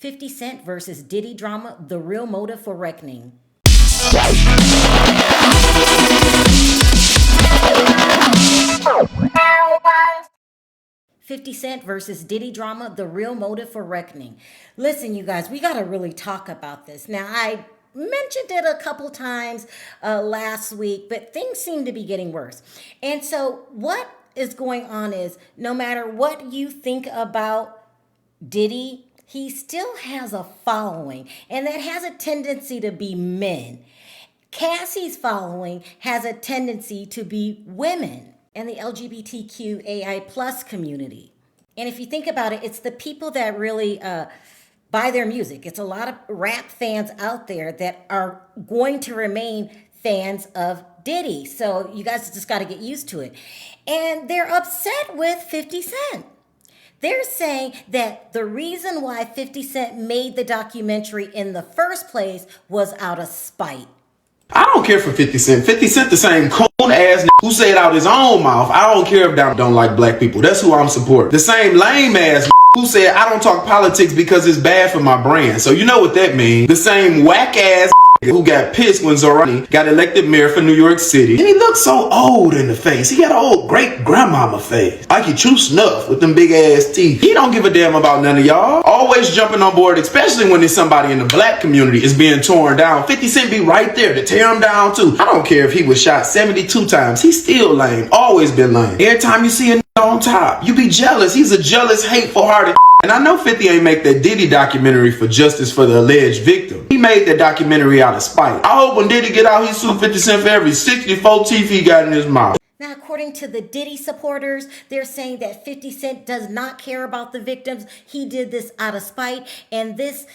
50 Cent versus Diddy drama, the real motive for reckoning. 50 Cent versus Diddy drama, the real motive for reckoning. Listen, you guys, we got to really talk about this. Now, I mentioned it a couple times last week, but things seem to be getting worse. And so what is going on is no matter what you think about Diddy, he still has a following, and that has a tendency to be men. Cassie's following has a tendency to be women and the LGBTQAI plus community. And if you think about it, it's the people that really buy their music. It's a lot of rap fans out there that are going to remain fans of Diddy. So you guys just got to get used to it. And they're upset with 50 Cent. They're saying that the reason why 50 Cent made the documentary in the first place was out of spite. I don't care for 50 Cent. 50 Cent the same coon ass who said out his own mouth, I don't care if I don't like black people. That's who I'm supporting. The same lame ass who said I don't talk politics because it's bad for my brand. So you know what that means. The same whack ass who got pissed when Zorani got elected mayor for New York City. And he looked so old in the face. He got an old great grandmama face. Like he chew snuff with them big ass teeth. He don't give a damn about none of y'all. Always jumping on board, especially when there's somebody in the black community is being torn down. 50 Cent be right there to tear him down too. I don't care if he was shot 72 times. He's still lame. Always been lame. Every time you see a on top, you be jealous. He's a jealous, hateful hearted. And I know 50 ain't make that Diddy documentary for justice for the alleged victim. He made that documentary out of spite. I hope when Diddy get out, he sue 50 Cent for every 64 teeth he got in his mouth. Now, according to the Diddy supporters, they're saying that 50 Cent does not care about the victims. He did this out of spite. And this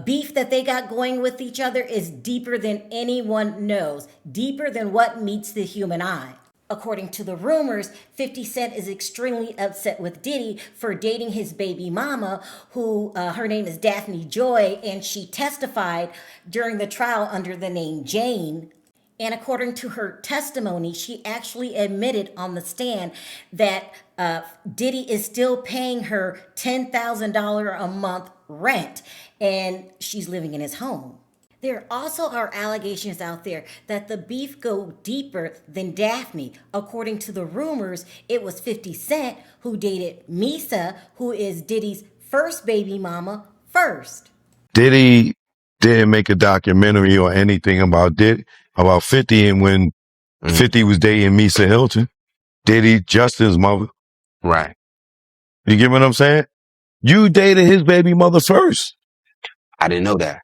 beef that they got going with each other is deeper than anyone knows. Deeper than what meets the human eye. According to the rumors, 50 Cent is extremely upset with Diddy for dating his baby mama, who her name is Daphne Joy, and she testified during the trial under the name Jane. And according to her testimony, she actually admitted on the stand that Diddy is still paying her $10,000 a month rent, and she's living in his home. There also are allegations out there that the beef go deeper than Daphne. According to the rumors, it was 50 Cent who dated Misa, who is Diddy's first baby mama, first. Diddy didn't make a documentary or anything about 50, and when 50 was dating Misa Hilton, Diddy Justin's mother. Right. You get what I'm saying? You dated his baby mother first. I didn't know that.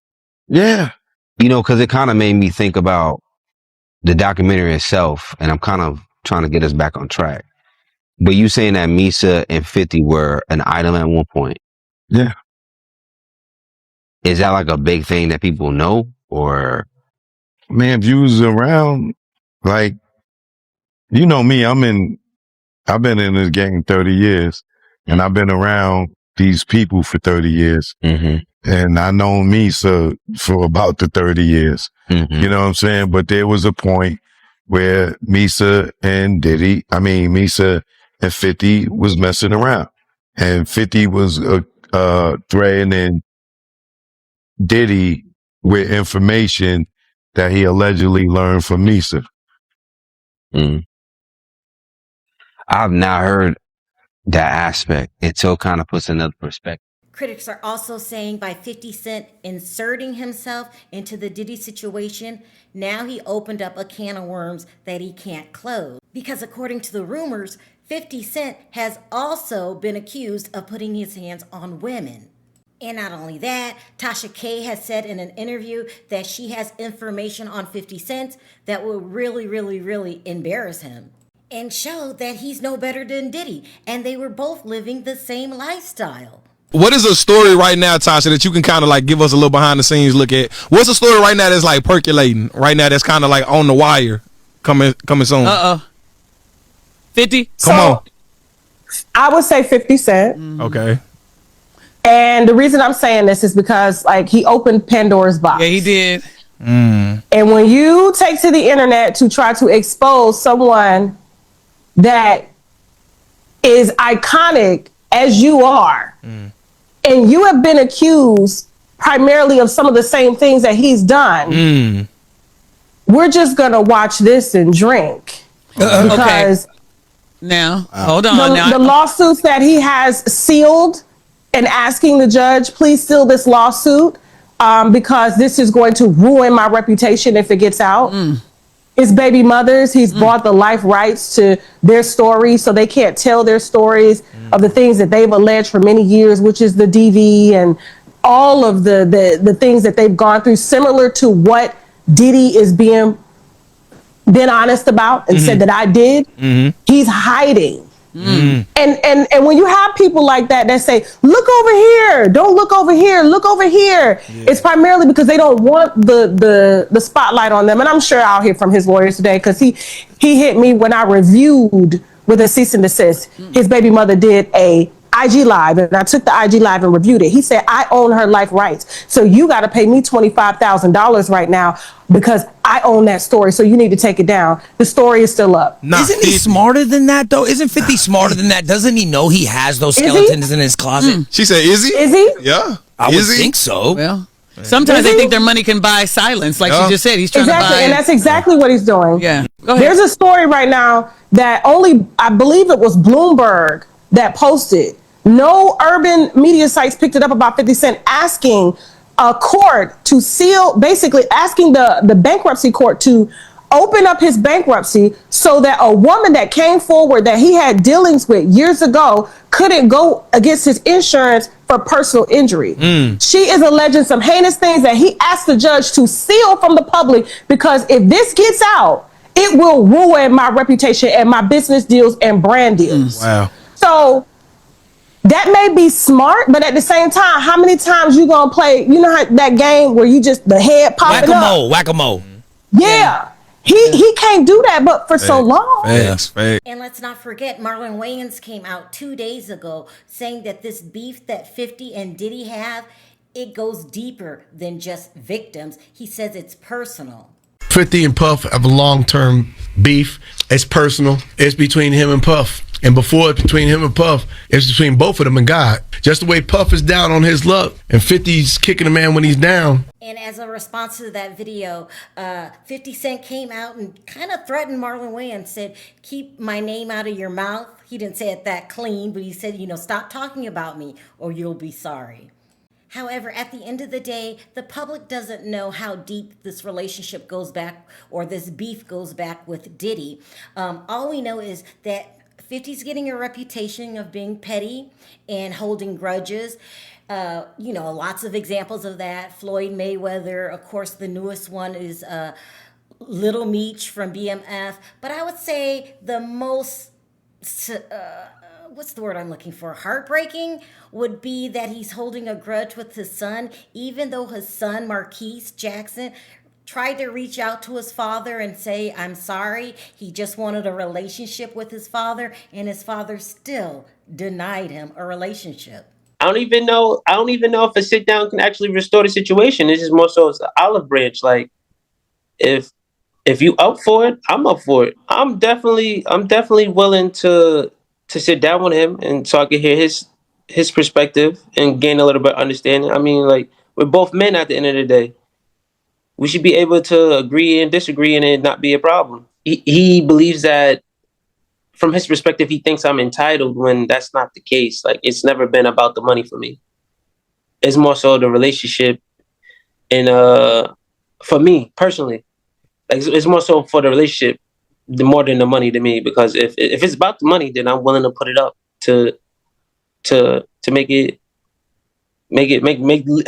Yeah. You know, because it kind of made me think about the documentary itself, and I'm kind of trying to get us back on track. But you saying that Misa and 50 were an item at one point. Yeah. Is that like a big thing that people know? Or man, if you was around, like, you know me, I've been in this game 30 years, and I've been around these people for 30 years. Mm-hmm. And I known Misa for about the 30 years. Mm-hmm. You know what I'm saying? But there was a point where Misa and 50 was messing around. And 50 was threatening Diddy with information that he allegedly learned from Misa. Mm. I've not heard that aspect. It so kind of puts another perspective. Critics are also saying by 50 Cent inserting himself into the Diddy situation, now he opened up a can of worms that he can't close. Because according to the rumors, 50 Cent has also been accused of putting his hands on women. And not only that, Tasha K has said in an interview that she has information on 50 Cent that will really, really, really embarrass him and show that he's no better than Diddy. And they were both living the same lifestyle. What is a story right now, Tasha, that you can kind of like give us a little behind the scenes look at? What's a story right now that's like percolating right now that's kind of like on the wire coming soon? 50? Come on. I would say 50 Cent. Okay. And the reason I'm saying this is because like he opened Pandora's box. Yeah, he did. And when you take to the internet to try to expose someone that is iconic as you are, and you have been accused primarily of some of the same things that he's done, we're just going to watch this and drink. Because now, hold on. The lawsuits that he has sealed and asking the judge, please seal this lawsuit because this is going to ruin my reputation if it gets out. His baby mothers, he's bought the life rights to their stories so they can't tell their stories of the things that they've alleged for many years, which is the DV and all of the things that they've gone through, similar to what Diddy is been honest about and said that I did. He's hiding. And when you have people like that say, look over here, don't look over here, look over here. It's primarily because they don't want the spotlight on them. And I'm sure I'll hear from his lawyers today because he hit me when I reviewed with a cease and desist. His baby mother did a IG live and I took the IG live and reviewed it. He said, I own her life rights. So you got to pay me $25,000 right now because I own that story. So you need to take it down. The story is still up. Isn't he smarter than that though? Isn't 50 smarter than that? Doesn't he know he has those skeletons in his closet? She said, is he? Is he? Yeah. I would think so. Well, sometimes they think their money can buy silence. Like she just said, he's trying to buy. And that's exactly what he's doing. Yeah. Go ahead. There's a story right now that I believe it was Bloomberg that posted. No urban media sites picked it up about 50 Cent asking a court to seal, basically asking the bankruptcy court to open up his bankruptcy so that a woman that came forward that he had dealings with years ago couldn't go against his insurance for personal injury. She is alleging some heinous things that he asked the judge to seal from the public because if this gets out, it will ruin my reputation and my business deals and brand deals. Wow. So that may be smart, but at the same time, how many times you gonna play, that game where you just, the head popping up? Whack-a-mole. Yeah. He can't do that, but for so long. Facts. And let's not forget, Marlon Wayans came out 2 days ago saying that this beef that 50 and Diddy have, it goes deeper than just victims. He says it's personal. 50 and Puff have a long-term beef. It's personal. It's between him and Puff. And before it's between him and Puff, it's between both of them and God. Just the way Puff is down on his luck and 50's kicking a man when he's down. And as a response to that video, 50 Cent came out and kind of threatened Marlon Wayans, said, keep my name out of your mouth. He didn't say it that clean, but he said, stop talking about me or you'll be sorry. However, at the end of the day, the public doesn't know how deep this relationship goes back or this beef goes back with Diddy. All we know is that 50's getting a reputation of being petty and holding grudges. Lots of examples of that. Floyd Mayweather, of course, the newest one is Little Meech from BMF. But I would say the most, what's the word I'm looking for? Heartbreaking would be that he's holding a grudge with his son, even though his son, Marquise Jackson, tried to reach out to his father and say, I'm sorry. He just wanted a relationship with his father, and his father still denied him a relationship. I don't even know if a sit down can actually restore the situation. It's just more so it's an olive branch. Like if you up for it, I'm up for it. I'm definitely willing to sit down with him and so I can hear his perspective and gain a little bit of understanding. I mean, like, we're both men at the end of the day. We should be able to agree and disagree and it not be a problem. He believes that from his perspective, he thinks I'm entitled when that's not the case. Like, it's never been about the money for me. It's more so the relationship. And for me personally, like, it's more so for the relationship more than the money to me, because if it's about the money, then I'm willing to put it up to make at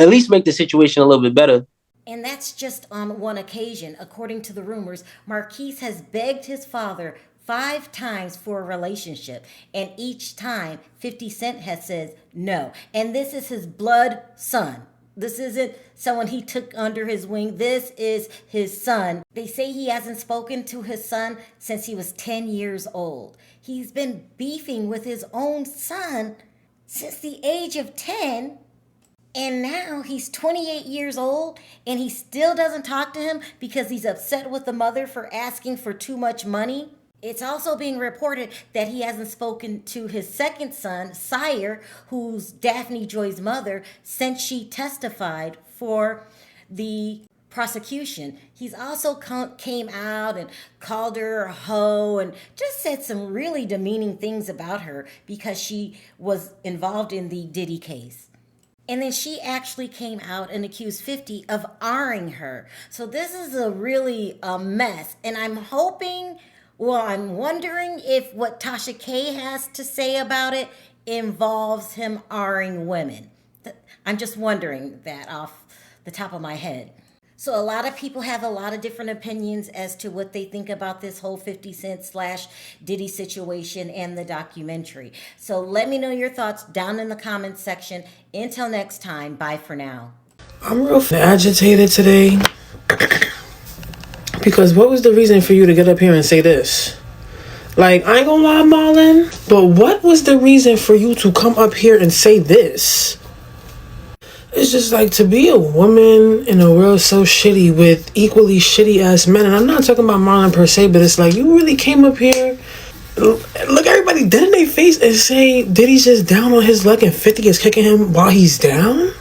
least make the situation a little bit better. And that's just on one occasion. According to the rumors, Marquise has begged his father 5 times for a relationship. And each time, 50 Cent has said no. And this is his blood son. This isn't someone he took under his wing. This is his son. They say he hasn't spoken to his son since he was 10 years old. He's been beefing with his own son since the age of 10. And now he's 28 years old and he still doesn't talk to him because he's upset with the mother for asking for too much money. It's also being reported that he hasn't spoken to his second son, Sire, who's Daphne Joy's mother, since she testified for the prosecution. He's also came out and called her a hoe and just said some really demeaning things about her because she was involved in the Diddy case. And then she actually came out and accused 50 of R-ing her. So this is a mess. And I'm wondering if what Tasha K has to say about it involves him R-ing women. I'm just wondering that off the top of my head. So a lot of people have a lot of different opinions as to what they think about this whole 50 Cent / Diddy situation and the documentary. So let me know your thoughts down in the comments section. Until next time, bye for now. I'm real agitated today because what was the reason for you to get up here and say this? Like, I ain't gonna lie, Marlon, but what was the reason for you to come up here and say this? It's just like, to be a woman in a world so shitty with equally shitty ass men, and I'm not talking about Marlon per se, but it's like, you really came up here, look everybody dead in their face and say Diddy's just down on his luck and 50 is kicking him while he's down?